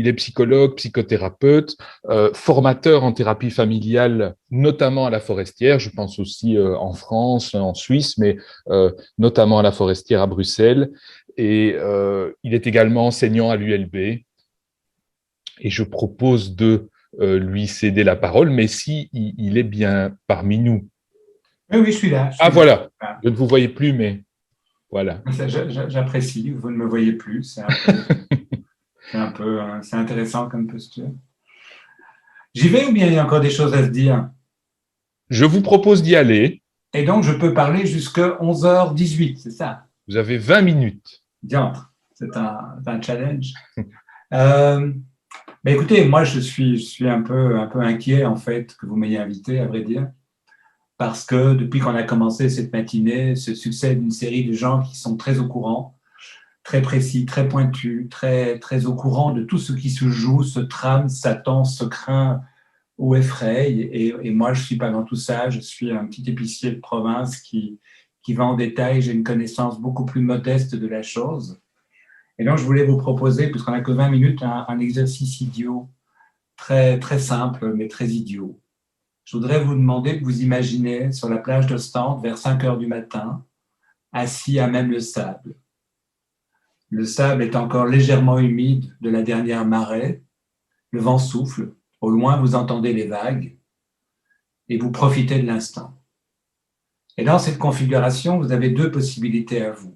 Il est psychologue, psychothérapeute, formateur en thérapie familiale, notamment à la Forestière. Je pense aussi en France, en Suisse, mais notamment à la Forestière à Bruxelles. Et il est également enseignant à l'ULB. Et je propose de lui céder la parole, mais si il est bien parmi nous. Oui, oui, je suis là. Je Ah suis là. voilà, Voilà. je ne vous voyais plus, mais voilà. J'apprécie. Vous ne me voyez plus. C'est intéressant comme posture. J'y vais ou bien il y a encore des choses à se dire? Je vous propose d'y aller. Et donc, je peux parler jusqu'à 11h18, c'est ça? Vous avez 20 minutes. Diantre, c'est un challenge. Euh, mais écoutez, moi, je suis un peu inquiet, en fait, que vous m'ayez invité, à vrai dire, parce que depuis qu'on a commencé cette matinée, se succède une série de gens qui sont très au courant, très précis, très pointus, très au courant de tout ce qui se joue, se trame, s'attend, se craint ou effraie. Et moi, je ne suis pas dans tout ça. Je suis un petit épicier de province qui va en détail. J'ai une connaissance beaucoup plus modeste de la chose. Et donc, je voulais vous proposer, puisqu'on n'a que 20 minutes, un exercice idiot, très simple, mais très idiot. Je voudrais vous demander de vous imaginer sur la plage d'Ostende vers 5 heures du matin, assis à même le sable. Le sable est encore légèrement humide de la dernière marée. Le vent souffle. Au loin, vous entendez les vagues et vous profitez de l'instant. Et dans cette configuration, vous avez deux possibilités à vous.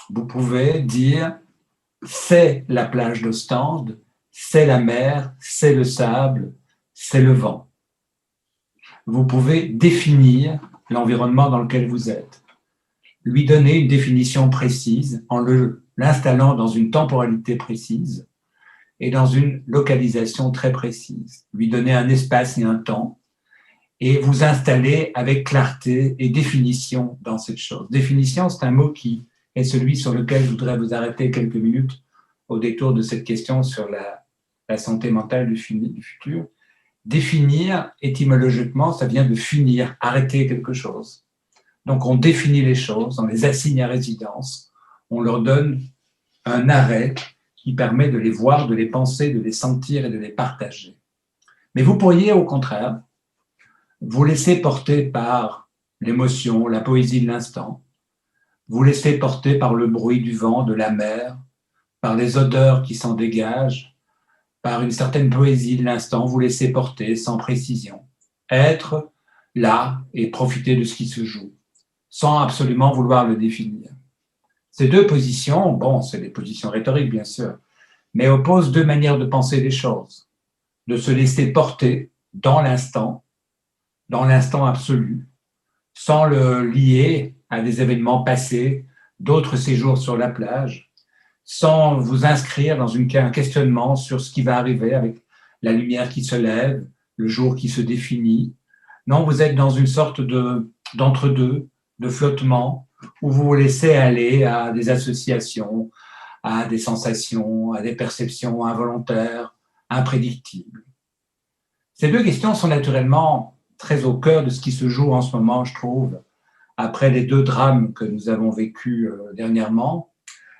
Vous pouvez dire c'est la plage d'Ostende, c'est la mer, c'est le sable, c'est le vent. Vous pouvez définir l'environnement dans lequel vous êtes, lui donner une définition précise en l'installant dans une temporalité précise et dans une localisation très précise, lui donner un espace et un temps et vous installer avec clarté et définition dans cette chose. Définition, c'est un mot qui est celui sur lequel je voudrais vous arrêter quelques minutes au détour de cette question sur la santé mentale du futur. Définir, étymologiquement, ça vient de finir, arrêter quelque chose. Donc, on définit les choses, on les assigne à résidence, on leur donne un arrêt qui permet de les voir, de les penser, de les sentir et de les partager. Mais vous pourriez, au contraire, vous laisser porter par l'émotion, la poésie de l'instant, vous laisser porter par le bruit du vent, de la mer, par les odeurs qui s'en dégagent, par une certaine poésie de l'instant, vous laisser porter sans précision. Être là et profiter de ce qui se joue, sans absolument vouloir le définir. Ces deux positions, bon, c'est des positions rhétoriques bien sûr, mais opposent deux manières de penser les choses. De se laisser porter dans l'instant absolu, sans le lier à des événements passés, d'autres séjours sur la plage, sans vous inscrire dans un questionnement sur ce qui va arriver avec la lumière qui se lève, le jour qui se définit. Non, vous êtes dans une sorte d'entre-deux, de flottement, où vous vous laissez aller à des associations, à des sensations, à des perceptions involontaires, imprédictibles. Ces deux questions sont naturellement très au cœur de ce qui se joue en ce moment, je trouve, après les deux drames que nous avons vécus dernièrement.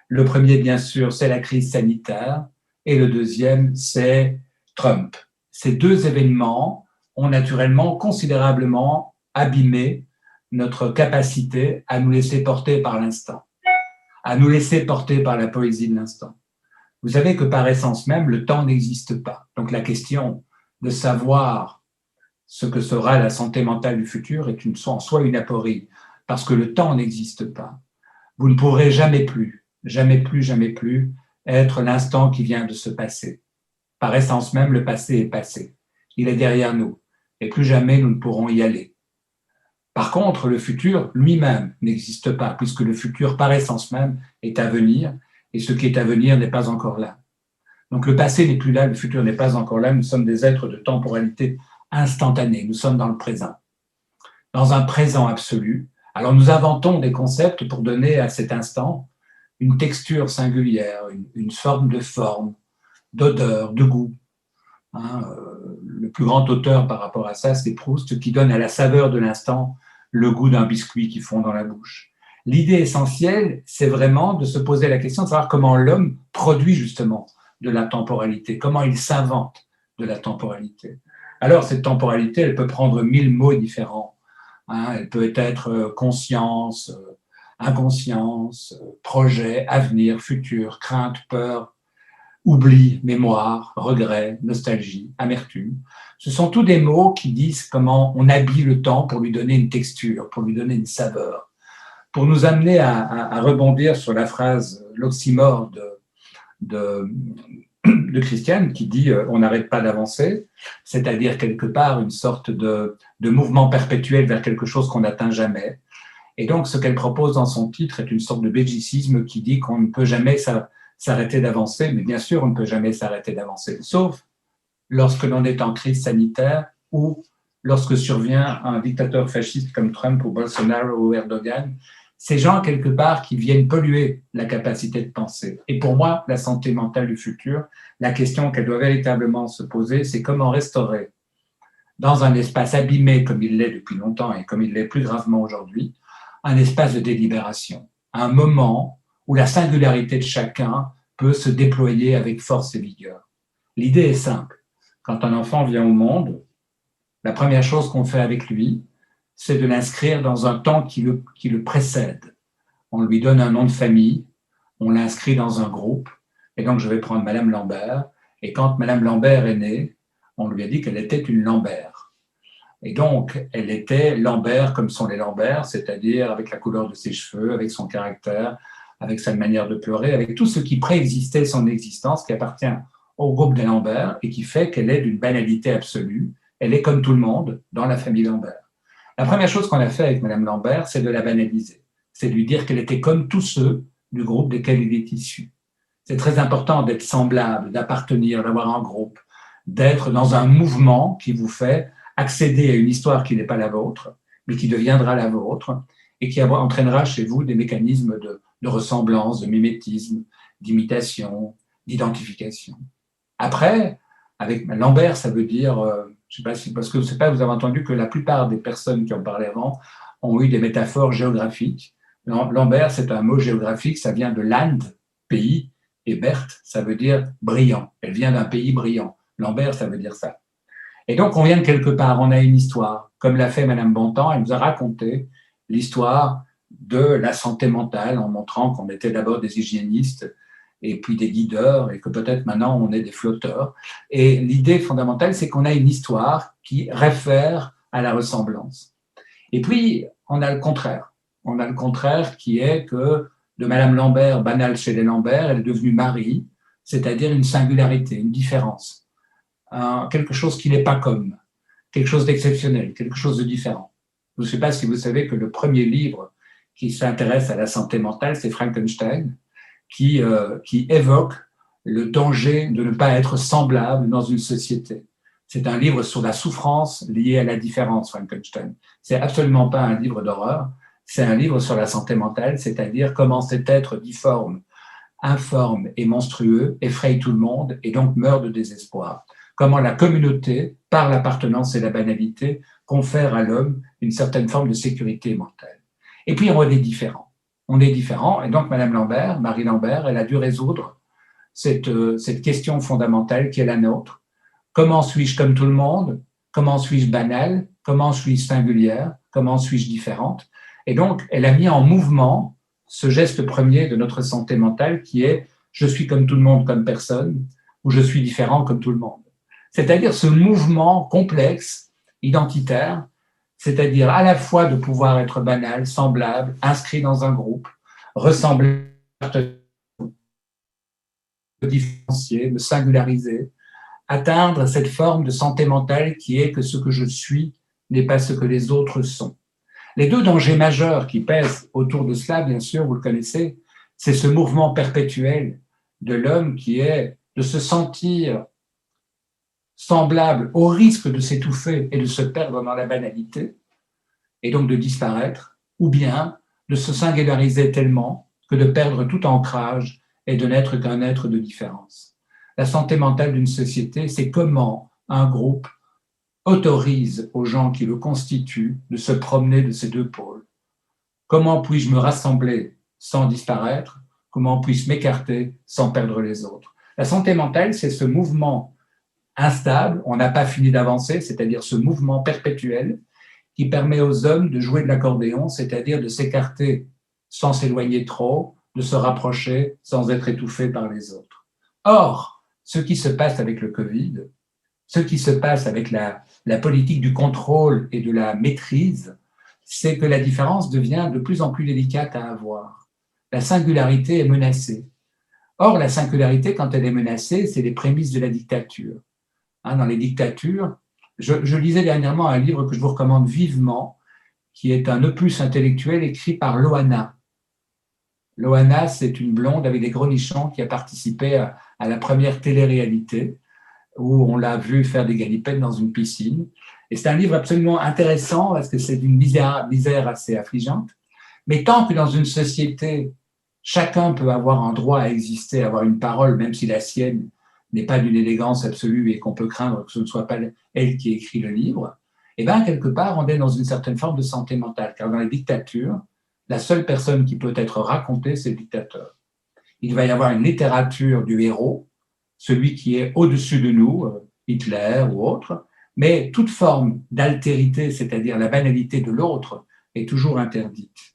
Le premier, bien sûr, c'est la crise sanitaire et le deuxième, c'est Trump. Ces deux événements ont naturellement considérablement abîmé notre capacité à nous laisser porter par l'instant, à nous laisser porter par la poésie de l'instant. Vous savez que par essence même, le temps n'existe pas. Donc la question de savoir ce que sera la santé mentale du futur est en soi une aporie, parce que le temps n'existe pas. Vous ne pourrez jamais plus être l'instant qui vient de se passer. Par essence même, le passé est passé. Il est derrière nous, et plus jamais nous ne pourrons y aller. Par contre, le futur lui-même n'existe pas, puisque le futur, par essence même, est à venir, et ce qui est à venir n'est pas encore là. Donc le passé n'est plus là, le futur n'est pas encore là, nous sommes des êtres de temporalité instantanée, nous sommes dans le présent, dans un présent absolu. Alors nous inventons des concepts pour donner à cet instant une texture singulière, une forme, d'odeur, de goût. Le plus grand auteur par rapport à ça, c'est Proust, qui donne à la saveur de l'instant le goût d'un biscuit qui fond dans la bouche. L'idée essentielle, c'est vraiment de se poser la question de savoir comment l'homme produit justement de la temporalité, comment il s'invente de la temporalité. Alors, cette temporalité, elle peut prendre 1000 mots différents. Hein, elle peut être conscience, inconscience, projet, avenir, futur, crainte, peur, oubli, mémoire, regret, nostalgie, amertume. Ce sont tous des mots qui disent comment on habille le temps pour lui donner une texture, pour lui donner une saveur, pour nous amener à rebondir sur la phrase, l'oxymore de Christiane qui dit on n'arrête pas d'avancer, c'est-à-dire quelque part une sorte de mouvement perpétuel vers quelque chose qu'on n'atteint jamais. Et donc, ce qu'elle propose dans son titre est une sorte de belgicisme qui dit qu'on ne peut jamais s'arrêter d'avancer, mais bien sûr, on ne peut jamais s'arrêter d'avancer, sauf lorsque l'on est en crise sanitaire ou lorsque survient un dictateur fasciste comme Trump ou Bolsonaro ou Erdogan, ces gens, quelque part, qui viennent polluer la capacité de penser. Et pour moi, la santé mentale du futur, la question qu'elle doit véritablement se poser, c'est comment restaurer, dans un espace abîmé comme il l'est depuis longtemps et comme il l'est plus gravement aujourd'hui, un espace de délibération, un moment où la singularité de chacun peut se déployer avec force et vigueur. L'idée est simple. Quand un enfant vient au monde, la première chose qu'on fait avec lui, c'est de l'inscrire dans un temps qui le précède. On lui donne un nom de famille, on l'inscrit dans un groupe, et donc je vais prendre Madame Lambert, et quand Madame Lambert est née, on lui a dit qu'elle était une Lambert. Et donc, elle était Lambert comme sont les Lambert, c'est-à-dire avec la couleur de ses cheveux, avec son caractère, avec sa manière de pleurer, avec tout ce qui préexistait son existence, qui appartient au groupe des Lambert, et qui fait qu'elle est d'une banalité absolue. Elle est comme tout le monde dans la famille Lambert. La première chose qu'on a fait avec Madame Lambert, c'est de la banaliser. C'est de lui dire qu'elle était comme tous ceux du groupe desquels il est issu. C'est très important d'être semblable, d'appartenir, d'avoir un groupe, d'être dans un mouvement qui vous fait accéder à une histoire qui n'est pas la vôtre, mais qui deviendra la vôtre et qui entraînera chez vous des mécanismes de ressemblance, de mimétisme, d'imitation, d'identification. Après, avec Lambert, ça veut dire, je sais pas si, parce que je sais pas, vous avez entendu que la plupart des personnes qui ont parlé avant ont eu des métaphores géographiques. Lambert, c'est un mot géographique, ça vient de Land, pays, et Berthe, ça veut dire brillant. Elle vient d'un pays brillant. Lambert, ça veut dire ça. Et donc, on vient de quelque part, on a une histoire. Comme l'a fait Madame Bontemps, elle nous a raconté l'histoire de la santé mentale en montrant qu'on était d'abord des hygiénistes et puis des guideurs et que peut-être maintenant on est des flotteurs. Et l'idée fondamentale, c'est qu'on a une histoire qui réfère à la ressemblance. Et puis, on a le contraire. On a le contraire qui est que de Madame Lambert, banale chez les Lambert, elle est devenue Marie, c'est-à-dire une singularité, une différence, quelque chose qui n'est pas comme, quelque chose d'exceptionnel, quelque chose de différent. Je ne sais pas si vous savez que le premier livre qui s'intéresse à la santé mentale, c'est Frankenstein, qui évoque le danger de ne pas être semblable dans une société. C'est un livre sur la souffrance liée à la différence, Frankenstein. C'est absolument pas un livre d'horreur, c'est un livre sur la santé mentale, c'est-à-dire comment cet être difforme, informe et monstrueux effraie tout le monde et donc meurt de désespoir. Comment la communauté, par l'appartenance et la banalité, confère à l'homme une certaine forme de sécurité mentale. Et puis on est différents. On est différents, et donc Madame Lambert, Marie Lambert, elle a dû résoudre cette question fondamentale qui est la nôtre. Comment suis-je comme tout le monde? Comment suis-je banale? Comment suis-je singulière? Comment suis-je différente? Et donc, elle a mis en mouvement ce geste premier de notre santé mentale qui est « je suis comme tout le monde comme personne » ou « je suis différent comme tout le monde ». C'est-à-dire ce mouvement complexe, identitaire, c'est-à-dire à la fois de pouvoir être banal, semblable, inscrit dans un groupe, ressembler, me différencier, me singulariser, atteindre cette forme de santé mentale qui est que ce que je suis n'est pas ce que les autres sont. Les deux dangers majeurs qui pèsent autour de cela, bien sûr, vous le connaissez, c'est ce mouvement perpétuel de l'homme qui est de se sentir semblable au risque de s'étouffer et de se perdre dans la banalité, et donc de disparaître, ou bien de se singulariser tellement que de perdre tout ancrage et de n'être qu'un être de différence. La santé mentale d'une société, c'est comment un groupe autorise aux gens qui le constituent de se promener de ces deux pôles. Comment puis-je me rassembler sans disparaître? Comment puis-je m'écarter sans perdre les autres? La santé mentale, c'est ce mouvement instable, on n'a pas fini d'avancer, c'est-à-dire ce mouvement perpétuel qui permet aux hommes de jouer de l'accordéon, c'est-à-dire de s'écarter sans s'éloigner trop, de se rapprocher sans être étouffé par les autres. Or, ce qui se passe avec le Covid, ce qui se passe avec la politique du contrôle et de la maîtrise, c'est que la différence devient de plus en plus délicate à avoir. La singularité est menacée. Or, la singularité, quand elle est menacée, c'est les prémices de la dictature. Dans les dictatures, je lisais dernièrement un livre que je vous recommande vivement, qui est un opus intellectuel écrit par Loana. Loana, c'est une blonde avec des gros nichons qui a participé à la première télé-réalité, où on l'a vu faire des galipettes dans une piscine. Et c'est un livre absolument intéressant parce que c'est d'une misère assez affligeante. Mais tant que dans une société, chacun peut avoir un droit à exister, avoir une parole, même si la sienne n'est pas d'une élégance absolue et qu'on peut craindre que ce ne soit pas elle qui écrit le livre, et bien quelque part, on est dans une certaine forme de santé mentale. Car dans les dictatures, la seule personne qui peut être racontée, c'est le dictateur. Il va y avoir une littérature du héros, celui qui est au-dessus de nous, Hitler ou autre, mais toute forme d'altérité, c'est-à-dire la banalité de l'autre, est toujours interdite.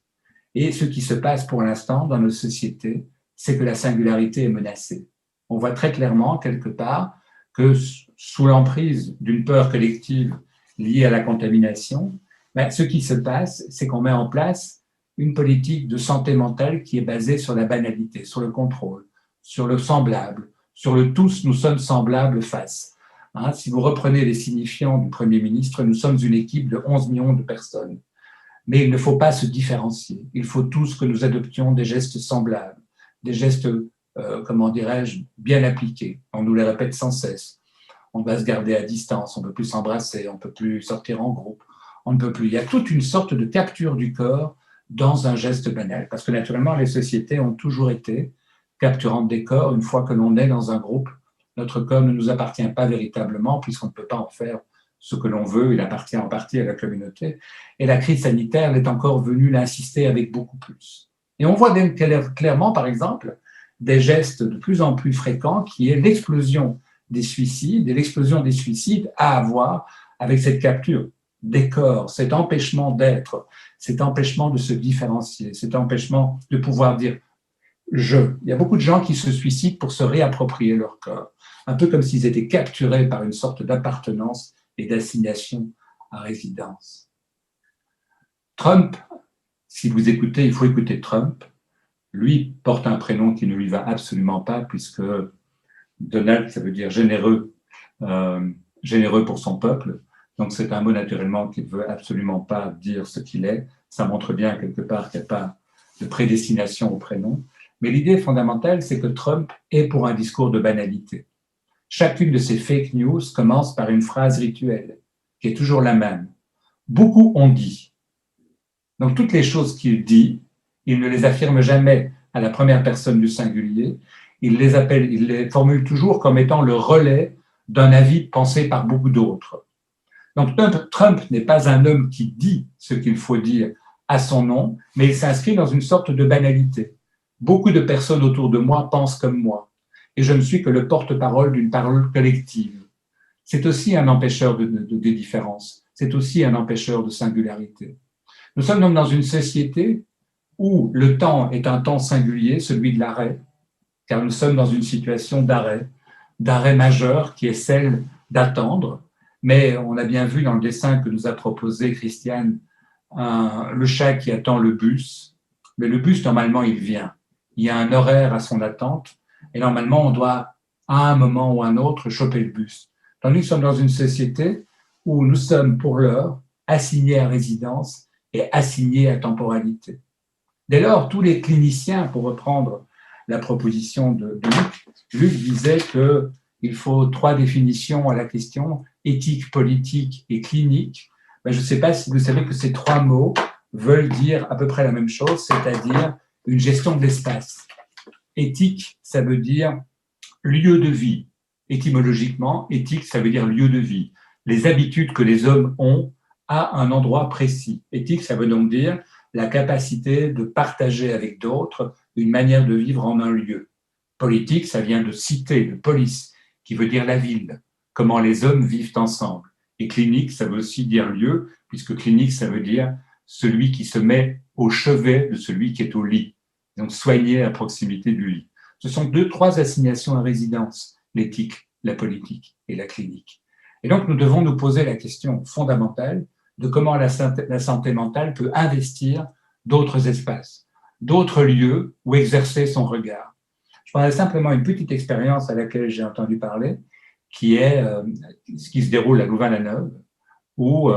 Et ce qui se passe pour l'instant dans nos sociétés, c'est que la singularité est menacée. On voit très clairement, quelque part, que sous l'emprise d'une peur collective liée à la contamination, ce qui se passe, c'est qu'on met en place une politique de santé mentale qui est basée sur la banalité, sur le contrôle, sur le semblable, sur le tous nous sommes semblables face. Si vous reprenez les signifiants du Premier ministre, nous sommes une équipe de 11 millions de personnes. Mais il ne faut pas se différencier. Il faut tous que nous adoptions des gestes semblables, des gestes, comment dirais-je, bien appliqués. On nous les répète sans cesse. On doit se garder à distance, on ne peut plus s'embrasser, on ne peut plus sortir en groupe, on ne peut plus. Il y a toute une sorte de capture du corps dans un geste banal. Parce que naturellement, les sociétés ont toujours été capturantes des corps. Une fois que l'on est dans un groupe, notre corps ne nous appartient pas véritablement puisqu'on ne peut pas en faire ce que l'on veut, il appartient en partie à la communauté. Et la crise sanitaire est encore venue l'insister avec beaucoup plus. Et on voit clairement, par exemple, des gestes de plus en plus fréquents qui est l'explosion des suicides et l'explosion des suicides à avoir avec cette capture des corps, cet empêchement d'être, cet empêchement de se différencier, cet empêchement de pouvoir dire je. Il y a beaucoup de gens qui se suicident pour se réapproprier leur corps, un peu comme s'ils étaient capturés par une sorte d'appartenance et d'assignation à résidence. Trump, si vous écoutez, il faut écouter Trump. Lui porte un prénom qui ne lui va absolument pas, puisque Donald, ça veut dire généreux, généreux pour son peuple. Donc c'est un mot naturellement qui ne veut absolument pas dire ce qu'il est. Ça montre bien quelque part qu'il n'y a pas de prédestination au prénom. Mais l'idée fondamentale, c'est que Trump est pour un discours de banalité. Chacune de ces fake news commence par une phrase rituelle, qui est toujours la même. Beaucoup ont dit. Donc toutes les choses qu'il dit, il ne les affirme jamais à la première personne du singulier, il les formule toujours comme étant le relais d'un avis pensé par beaucoup d'autres. Donc Trump n'est pas un homme qui dit ce qu'il faut dire à son nom, mais il s'inscrit dans une sorte de banalité. Beaucoup de personnes autour de moi pensent comme moi, et je ne suis que le porte-parole d'une parole collective. C'est aussi un empêcheur de différence, c'est aussi un empêcheur de singularité. Nous sommes donc dans une société où le temps est un temps singulier, celui de l'arrêt, car nous sommes dans une situation d'arrêt majeur qui est celle d'attendre. Mais on a bien vu dans le dessin que nous a proposé Christiane, le chat qui attend le bus. Mais le bus, normalement, il vient. Il y a un horaire à son attente et normalement, on doit, à un moment ou à un autre, choper le bus. Tandis que nous sommes dans une société où nous sommes, pour l'heure, assignés à résidence et assignés à temporalité. Dès lors, tous les cliniciens, pour reprendre la proposition de Luc disait qu'il faut 3 définitions à la question, éthique, politique et clinique. Je ne sais pas si vous savez que ces 3 mots veulent dire à peu près la même chose, c'est-à-dire une gestion de l'espace. Éthique, ça veut dire lieu de vie. Étymologiquement, éthique, ça veut dire lieu de vie. Les habitudes que les hommes ont à un endroit précis. Éthique, ça veut donc dire la capacité de partager avec d'autres une manière de vivre en un lieu. Politique, ça vient de cité, de polis, qui veut dire la ville, comment les hommes vivent ensemble. Et clinique, ça veut aussi dire lieu, puisque clinique, ça veut dire celui qui se met au chevet de celui qui est au lit. Donc, soigner à proximité du lit. Ce sont trois assignations à résidence, l'éthique, la politique et la clinique. Et donc, nous devons nous poser la question fondamentale de comment la santé mentale peut investir d'autres espaces, d'autres lieux où exercer son regard. Je prendrai simplement une petite expérience à laquelle j'ai entendu parler, qui est ce qui se déroule à Louvain-la-Neuve, où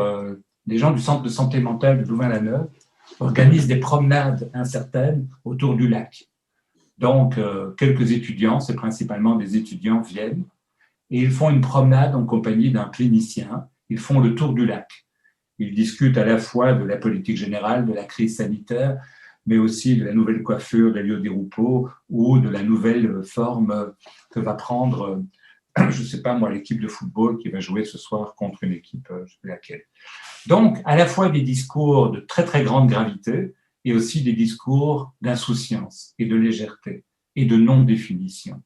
les gens du centre de santé mentale de Louvain-la-Neuve organisent des promenades incertaines autour du lac. Donc, quelques étudiants, c'est principalement des étudiants, viennent et ils font une promenade en compagnie d'un clinicien. Ils font le tour du lac. Ils discutent à la fois de la politique générale, de la crise sanitaire, mais aussi de la nouvelle coiffure des lieux des Roupeaux ou de la nouvelle forme que va prendre, je ne sais pas moi, l'équipe de football qui va jouer ce soir contre une équipe, je ne sais plus laquelle. Donc, à la fois des discours de très très grande gravité et aussi des discours d'insouciance et de légèreté et de non-définition.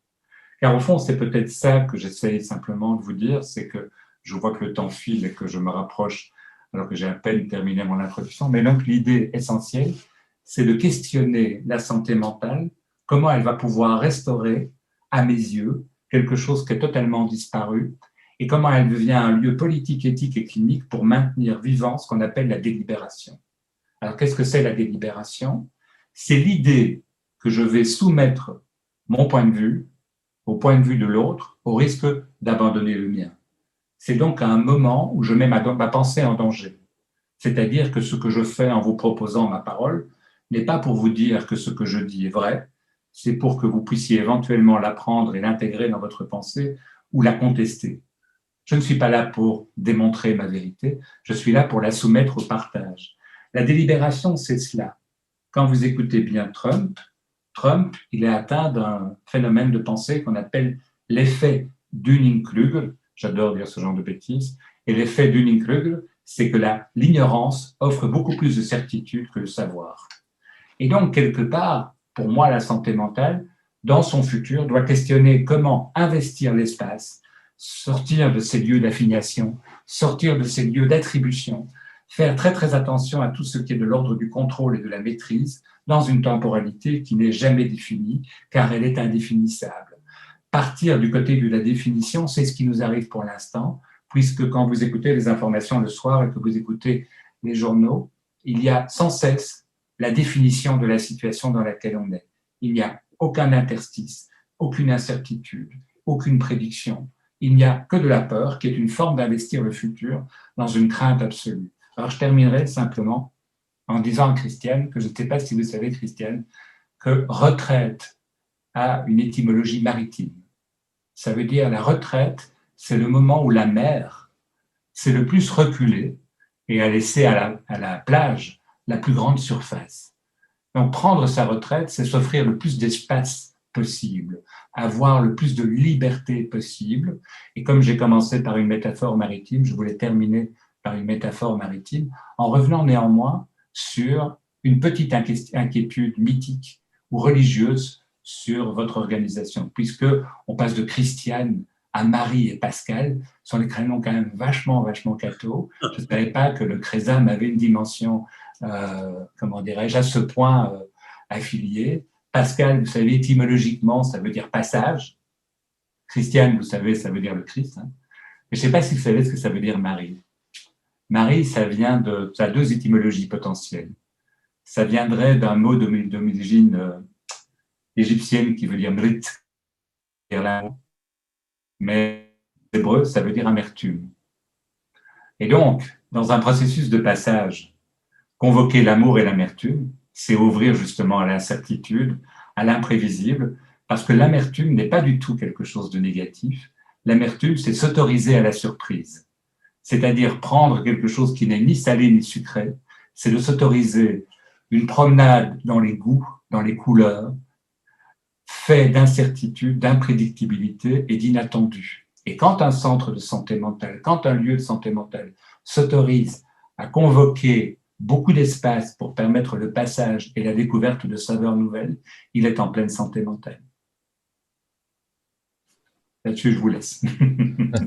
Car au fond, c'est peut-être ça que j'essaye simplement de vous dire, c'est que je vois que le temps file et que je me rapproche alors que j'ai à peine terminé mon introduction, mais donc l'idée essentielle, c'est de questionner la santé mentale, comment elle va pouvoir restaurer, à mes yeux, quelque chose qui est totalement disparu, et comment elle devient un lieu politique, éthique et clinique pour maintenir vivant ce qu'on appelle la délibération. Alors, qu'est-ce que c'est la délibération? C'est l'idée que je vais soumettre mon point de vue au point de vue de l'autre, au risque d'abandonner le mien. C'est donc un moment où je mets ma pensée en danger. C'est-à-dire que ce que je fais en vous proposant ma parole n'est pas pour vous dire que ce que je dis est vrai, c'est pour que vous puissiez éventuellement l'apprendre et l'intégrer dans votre pensée ou la contester. Je ne suis pas là pour démontrer ma vérité, je suis là pour la soumettre au partage. La délibération, c'est cela. Quand vous écoutez bien Trump, il est atteint d'un phénomène de pensée qu'on appelle l'effet Dunning-Kruger. J'adore dire ce genre de bêtises. Et l'effet Dunning-Kruger, c'est que l'ignorance offre beaucoup plus de certitude que le savoir. Et donc, quelque part, pour moi, la santé mentale, dans son futur, doit questionner comment investir l'espace, sortir de ces lieux d'affiliation, sortir de ces lieux d'attribution, faire très très attention à tout ce qui est de l'ordre du contrôle et de la maîtrise dans une temporalité qui n'est jamais définie, car elle est indéfinissable. Partir du côté de la définition, c'est ce qui nous arrive pour l'instant, puisque quand vous écoutez les informations le soir et que vous écoutez les journaux, il y a sans cesse la définition de la situation dans laquelle on est. Il n'y a aucun interstice, aucune incertitude, aucune prédiction. Il n'y a que de la peur, qui est une forme d'investir le futur dans une crainte absolue. Alors, je terminerai simplement en disant à Christiane, que je ne sais pas si vous savez, Christiane, que retraite a une étymologie maritime. Ça veut dire la retraite, c'est le moment où la mer s'est le plus reculée et a laissé à la plage la plus grande surface. Donc, prendre sa retraite, c'est s'offrir le plus d'espace possible, avoir le plus de liberté possible. Et comme j'ai commencé par une métaphore maritime, je voulais terminer par une métaphore maritime, en revenant néanmoins sur une petite inquiétude mythique ou religieuse sur votre organisation, puisque on passe de Christiane à Marie et Pascal, sont des prénoms quand même vachement catho. Je ne savais pas que le Crézam avait une dimension, comment dirais-je, à ce point affiliée. Pascal, vous savez, étymologiquement, ça veut dire passage. Christiane, vous savez, ça veut dire le Christ. Hein. Mais je ne sais pas si vous savez ce que ça veut dire Marie. Marie, ça a deux étymologies potentielles. Ça viendrait d'un mot d'origine égyptienne qui veut dire mrit, mais en hébreu, ça veut dire amertume. Et donc, dans un processus de passage, convoquer l'amour et l'amertume, c'est ouvrir justement à l'incertitude, à l'imprévisible, parce que l'amertume n'est pas du tout quelque chose de négatif. L'amertume, c'est s'autoriser à la surprise. C'est-à-dire prendre quelque chose qui n'est ni salé ni sucré, c'est de s'autoriser une promenade dans les goûts, dans les couleurs, fait d'incertitude, d'imprédictibilité et d'inattendu. Et quand un centre de santé mentale, quand un lieu de santé mentale s'autorise à convoquer beaucoup d'espace pour permettre le passage et la découverte de saveurs nouvelles, il est en pleine santé mentale. là-dessus, je vous laisse.